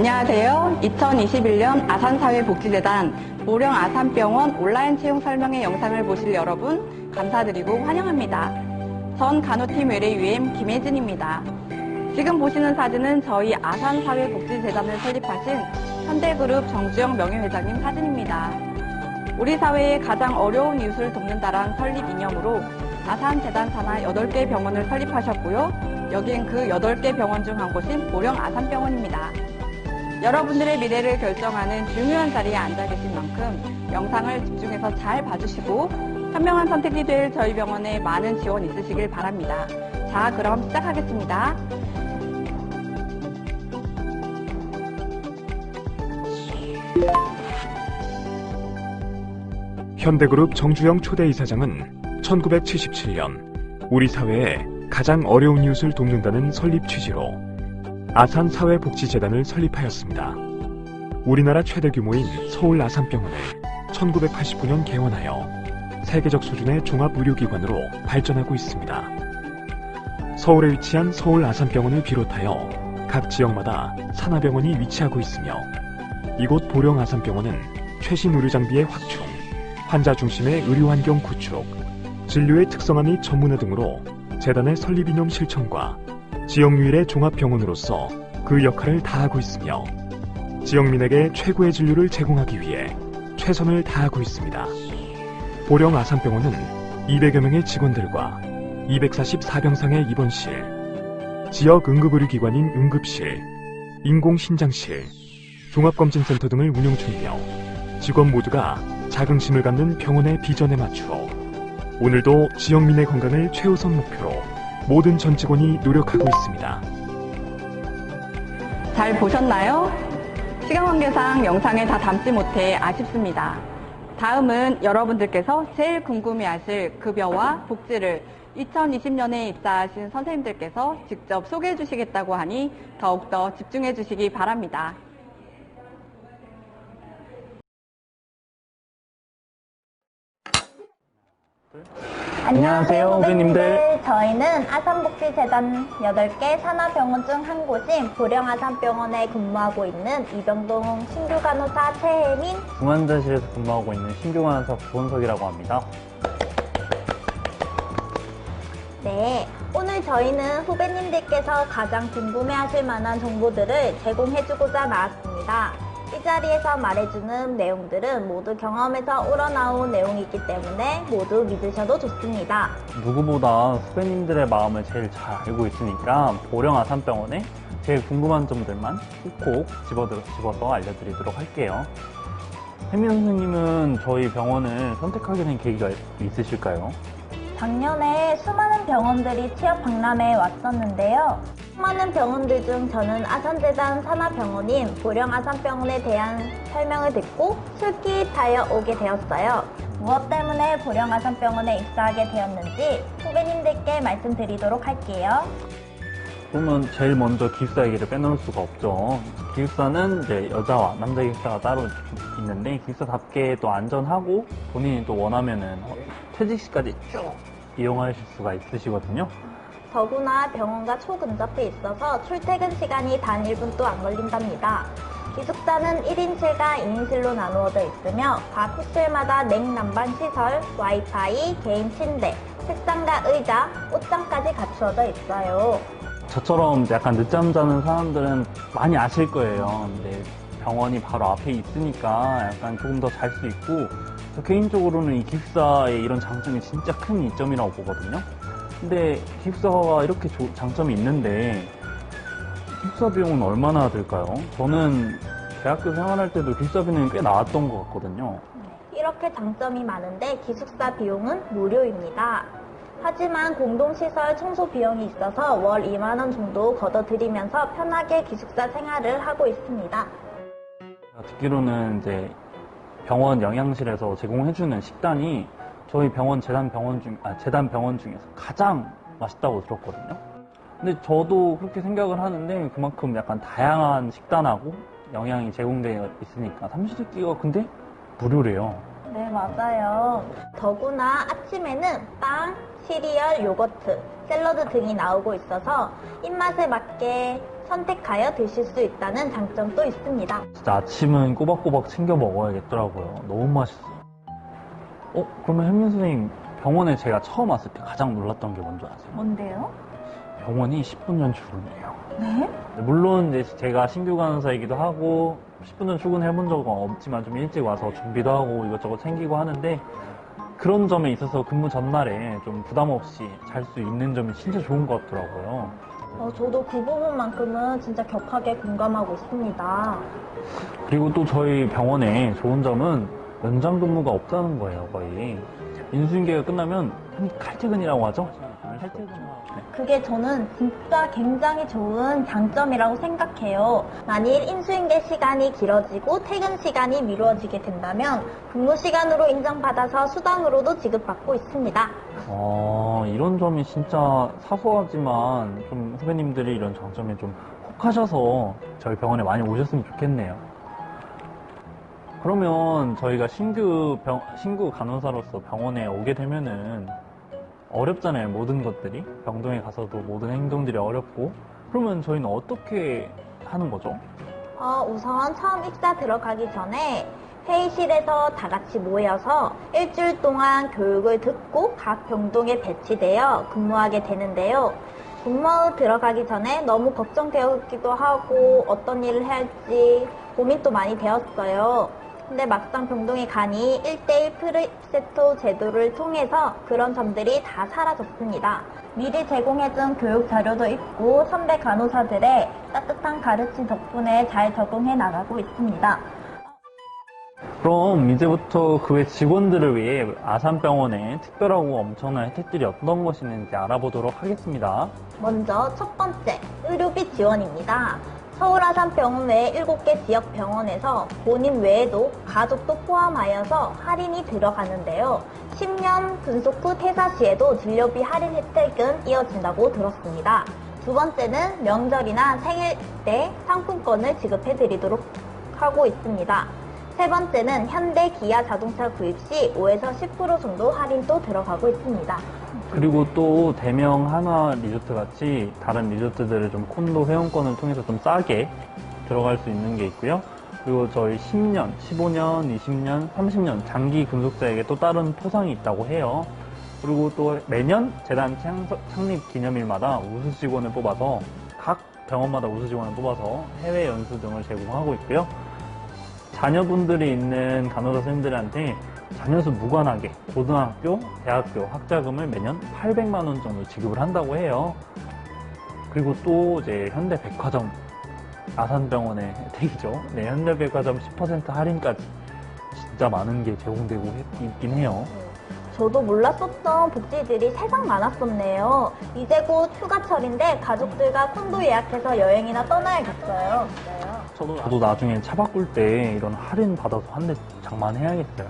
안녕하세요. 2021년 아산사회복지재단 보령 아산병원 온라인 채용 설명회 영상을 보실 여러분 감사드리고 환영합니다. 전 간호팀 외래UM 김혜진입니다. 지금 보시는 사진은 저희 아산사회복지재단을 설립하신 현대그룹 정주영 명예회장님 사진입니다. 우리 사회의 가장 어려운 이웃을 돕는다란 설립 이념으로 아산재단 산하 8개 병원을 설립하셨고요. 여긴 그 8개 병원 중 한 곳인 보령 아산병원입니다. 여러분들의 미래를 결정하는 중요한 자리에 앉아 계신 만큼 영상을 집중해서 잘 봐주시고 현명한 선택이 될 저희 병원에 많은 지원 있으시길 바랍니다. 자, 그럼 시작하겠습니다. 현대그룹 정주영 초대 이사장은 1977년 우리 사회의 가장 어려운 이웃을 돕는다는 설립 취지로 아산사회복지재단을 설립하였습니다. 우리나라 최대 규모인 서울 아산병원을 1989년 개원하여 세계적 수준의 종합의료기관으로 발전하고 있습니다. 서울에 위치한 서울 아산병원을 비롯하여 각 지역마다 산하병원이 위치하고 있으며 이곳 보령 아산병원은 최신 의료장비의 확충, 환자 중심의 의료환경 구축, 진료의 특성화 및 전문화 등으로 재단의 설립 이념 실천과 지역 유일의 종합병원으로서 그 역할을 다하고 있으며 지역민에게 최고의 진료를 제공하기 위해 최선을 다하고 있습니다. 보령 아산병원은 200여 명의 직원들과 244병상의 입원실, 지역 응급의료기관인 응급실, 인공신장실, 종합검진센터 등을 운영 중이며 직원 모두가 자긍심을 갖는 병원의 비전에 맞추어 오늘도 지역민의 건강을 최우선 목표로 모든 전 직원이 노력하고 있습니다. 잘 보셨나요? 시간 관계상 영상에 다 담지 못해 아쉽습니다. 다음은 여러분들께서 제일 궁금해하실 급여와 복지를 2020년에 입사하신 선생님들께서 직접 소개해 주시겠다고 하니 더욱더 집중해 주시기 바랍니다. 안녕하세요, 후배님들. 저희는 아산복지재단 8개 산하병원 중 한 곳인 보령아산병원에 근무하고 있는 이병동 신규간호사 최혜민, 중환자실에서 근무하고 있는 신규간호사 구원석이라고 합니다. 네, 오늘 저희는 후배님들께서 가장 궁금해하실 만한 정보들을 제공해주고자 나왔습니다. 이 자리에서 말해주는 내용들은 모두 경험에서 우러나온 내용이기 때문에 모두 믿으셔도 좋습니다. 누구보다 후배님들의 마음을 제일 잘 알고 있으니까 보령 아산병원에 제일 궁금한 점들만 콕콕 집어서 알려드리도록 할게요. 혜민 선생님은 저희 병원을 선택하게 된 계기가 있으실까요? 작년에 수많은 병원들이 취업 박람회에 왔었는데요. 수많은 병원들 중 저는 아산재단 산하병원인 보령아산병원에 대한 설명을 듣고 술깃하여 오게 되었어요. 무엇 때문에 보령아산병원에 입사하게 되었는지 후배님들께 말씀드리도록 할게요. 그러면 제일 먼저 기숙사 얘기를 빼놓을 수가 없죠. 기숙사는 이제 여자와 남자 기숙사가 따로 있는데 기숙사답게 또 안전하고 본인이 또 원하면은 퇴직 시까지 쭉 이용하실 수가 있으시거든요. 더구나 병원과 초근접해 있어서 출퇴근 시간이 단 1분도 안 걸린답니다. 기숙사는 1인실과 2인실로 나누어져 있으며 각 호실마다 냉난방 시설, 와이파이, 개인 침대, 책상과 의자, 옷장까지 갖추어져 있어요. 저처럼 약간 늦잠 자는 사람들은 많이 아실 거예요. 근데 병원이 바로 앞에 있으니까 약간 조금 더 잘 수 있고, 저 개인적으로는 이 기숙사의 이런 장점이 진짜 큰 이점이라고 보거든요. 근데 기숙사가 이렇게 장점이 있는데 기숙사 비용은 얼마나 들까요? 저는 대학교 생활할 때도 기숙사 비용이 꽤 나왔던 것 같거든요. 이렇게 장점이 많은데 기숙사 비용은 무료입니다. 하지만 공동시설 청소 비용이 있어서 월 2만 원 정도 걷어들이면서 편하게 기숙사 생활을 하고 있습니다. 듣기로는 이제 병원 영양실에서 제공해주는 식단이 저희 병원 재단 병원 중에서 가장 맛있다고 들었거든요. 근데 저도 그렇게 생각을 하는데 그만큼 약간 다양한 식단하고 영양이 제공되어 있으니까 삼시세끼가 근데 무료래요. 네, 맞아요. 더구나 아침에는 빵, 시리얼, 요거트, 샐러드 등이 나오고 있어서 입맛에 맞게 선택하여 드실 수 있다는 장점도 있습니다. 진짜 아침은 꼬박꼬박 챙겨 먹어야겠더라고요. 너무 맛있어요. 그러면 혜민 선생님, 병원에 제가 처음 왔을 때 가장 놀랐던 게 뭔지 아세요? 뭔데요? 병원이 10분 전 출근이에요. 네? 물론 이제 제가 신규 간호사이기도 하고 10분 전 출근해본 적은 없지만 좀 일찍 와서 준비도 하고 이것저것 챙기고 하는데 그런 점에 있어서 근무 전날에 좀 부담 없이 잘 수 있는 점이 진짜 좋은 것 같더라고요. 저도 그 부분만큼은 진짜 격하게 공감하고 있습니다. 그리고 또 저희 병원에 좋은 점은 연장 근무가 없다는 거예요, 거의. 인수인계가 끝나면 칼퇴근이라고 하죠? 칼퇴근하고. 그게 저는 진짜 굉장히 좋은 장점이라고 생각해요. 만일 인수인계 시간이 길어지고 퇴근 시간이 미루어지게 된다면 근무 시간으로 인정받아서 수당으로도 지급받고 있습니다. 이런 점이 진짜 사소하지만 좀 후배님들이 이런 장점에 좀 혹하셔서 저희 병원에 많이 오셨으면 좋겠네요. 그러면 저희가 신규 간호사로서 병원에 오게 되면은 어렵잖아요, 모든 것들이. 병동에 가서도 모든 행동들이 어렵고. 그러면 저희는 어떻게 하는 거죠? 우선 처음 입사 들어가기 전에 회의실에서 다 같이 모여서 일주일 동안 교육을 듣고 각 병동에 배치되어 근무하게 되는데요. 근무 들어가기 전에 너무 걱정되었기도 하고 어떤 일을 해야 할지 고민도 많이 되었어요. 근데 막상 병동에 가니 1대1 프리세토 제도를 통해서 그런 점들이 다 사라졌습니다. 미리 제공해준 교육 자료도 있고 선배 간호사들의 따뜻한 가르침 덕분에 잘 적응해 나가고 있습니다. 그럼 이제부터 그 외 직원들을 위해 아산병원에 특별하고 엄청난 혜택들이 어떤 것이 있는지 알아보도록 하겠습니다. 먼저 첫 번째, 의료비 지원입니다. 서울 아산병원 외 7개 지역 병원에서 본인 외에도 가족도 포함하여서 할인이 들어가는데요. 10년 근속 후 퇴사 시에도 진료비 할인 혜택은 이어진다고 들었습니다. 두 번째는 명절이나 생일 때 상품권을 지급해드리도록 하고 있습니다. 세 번째는 현대 기아 자동차 구입 시 5에서 10% 정도 할인도 들어가고 있습니다. 그리고 또 대명 한화 리조트 같이 다른 리조트들을 좀 콘도 회원권을 통해서 좀 싸게 들어갈 수 있는 게 있고요. 그리고 저희 10년, 15년, 20년, 30년 장기 근속자에게 또 다른 포상이 있다고 해요. 그리고 또 매년 재단 창립 기념일마다 우수 직원을 뽑아서 각 병원마다 우수 직원을 뽑아서 해외 연수 등을 제공하고 있고요. 자녀분들이 있는 간호사 선생님들한테 자녀수 무관하게 고등학교, 대학교 학자금을 매년 800만 원 정도 지급을 한다고 해요. 그리고 또 이제 현대백화점 아산병원의 혜택이죠. 네, 현대백화점 10% 할인까지 진짜 많은 게 제공되고 있긴 해요. 저도 몰랐었던 복지들이 세상 많았었네요. 이제 곧 휴가철인데 가족들과 콘도 예약해서 여행이나 떠나야겠어요. 저도 나중에 차 바꿀 때 이런 할인 받아서 한 대 장만해야겠어요.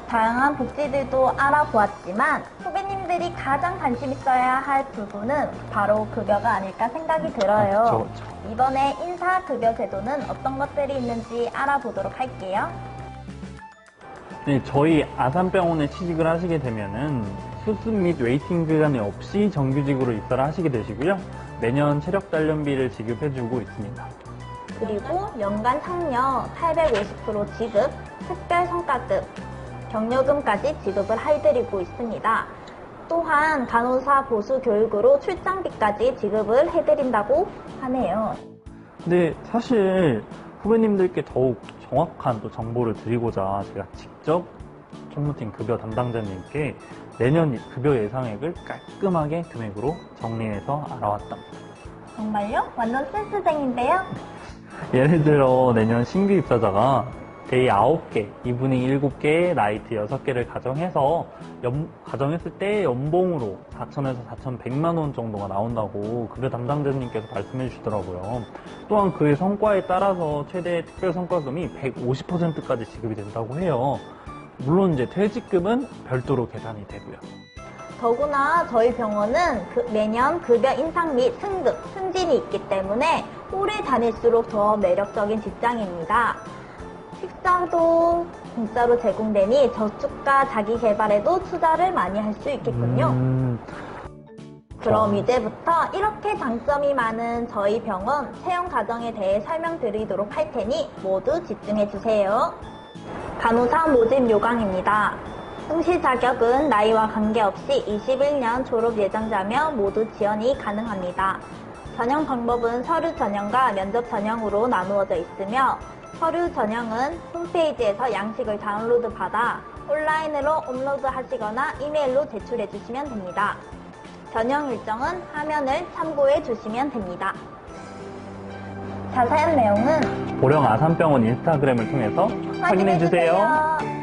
다양한 복지들도 알아보았지만 후배님들이 가장 관심 있어야 할 부분은 바로 급여가 아닐까 생각이 들어요. 그쵸. 이번에 인사급여 제도는 어떤 것들이 있는지 알아보도록 할게요. 네, 저희 아산병원에 취직을 하시게 되면은 수습 및 웨이팅 기간이 없이 정규직으로 입사를 하시게 되시고요. 매년 체력 단련비를 지급해주고 있습니다. 그리고 연간 상여 850% 지급, 특별 성과급, 경력금까지 지급을 해드리고 있습니다. 또한 간호사 보수 교육으로 출장비까지 지급을 해드린다고 하네요. 근데 사실 후배님들께 더욱 정확한 또 정보를 드리고자 제가 직접 총무팀 급여 담당자님께 내년 급여 예상액을 깔끔하게 금액으로 정리해서 알아왔답니다. 정말요? 완전 센스쟁인데요? 예를 들어 내년 신규 입사자가 데이 9개, 이브닝 7개, 나이트 6개를 가정해서 가정했을 때 연봉으로 4천에서 4,100만 원 정도가 나온다고 급여 담당자님께서 말씀해 주시더라고요. 또한 그의 성과에 따라서 최대 특별 성과금이 150%까지 지급이 된다고 해요. 물론 이제 퇴직금은 별도로 계산이 되고요. 더구나 저희 병원은 매년 급여 인상 및 승급, 승진이 있기 때문에 오래 다닐수록 더 매력적인 직장입니다. 식사도 공짜로 제공되니 저축과 자기 개발에도 투자를 많이 할 수 있겠군요. 그럼 이제부터 이렇게 장점이 많은 저희 병원 채용 과정에 대해 설명드리도록 할 테니 모두 집중해주세요. 간호사 모집 요강입니다. 응시 자격은 나이와 관계없이 21년 졸업 예정자며 모두 지원이 가능합니다. 전형 방법은 서류 전형과 면접 전형으로 나누어져 있으며 서류 전형은 홈페이지에서 양식을 다운로드 받아 온라인으로 업로드 하시거나 이메일로 제출해 주시면 됩니다. 전형 일정은 화면을 참고해 주시면 됩니다. 자세한 내용은 보령 아산병원 인스타그램을 통해서 확인해 주세요. 확인해주세요.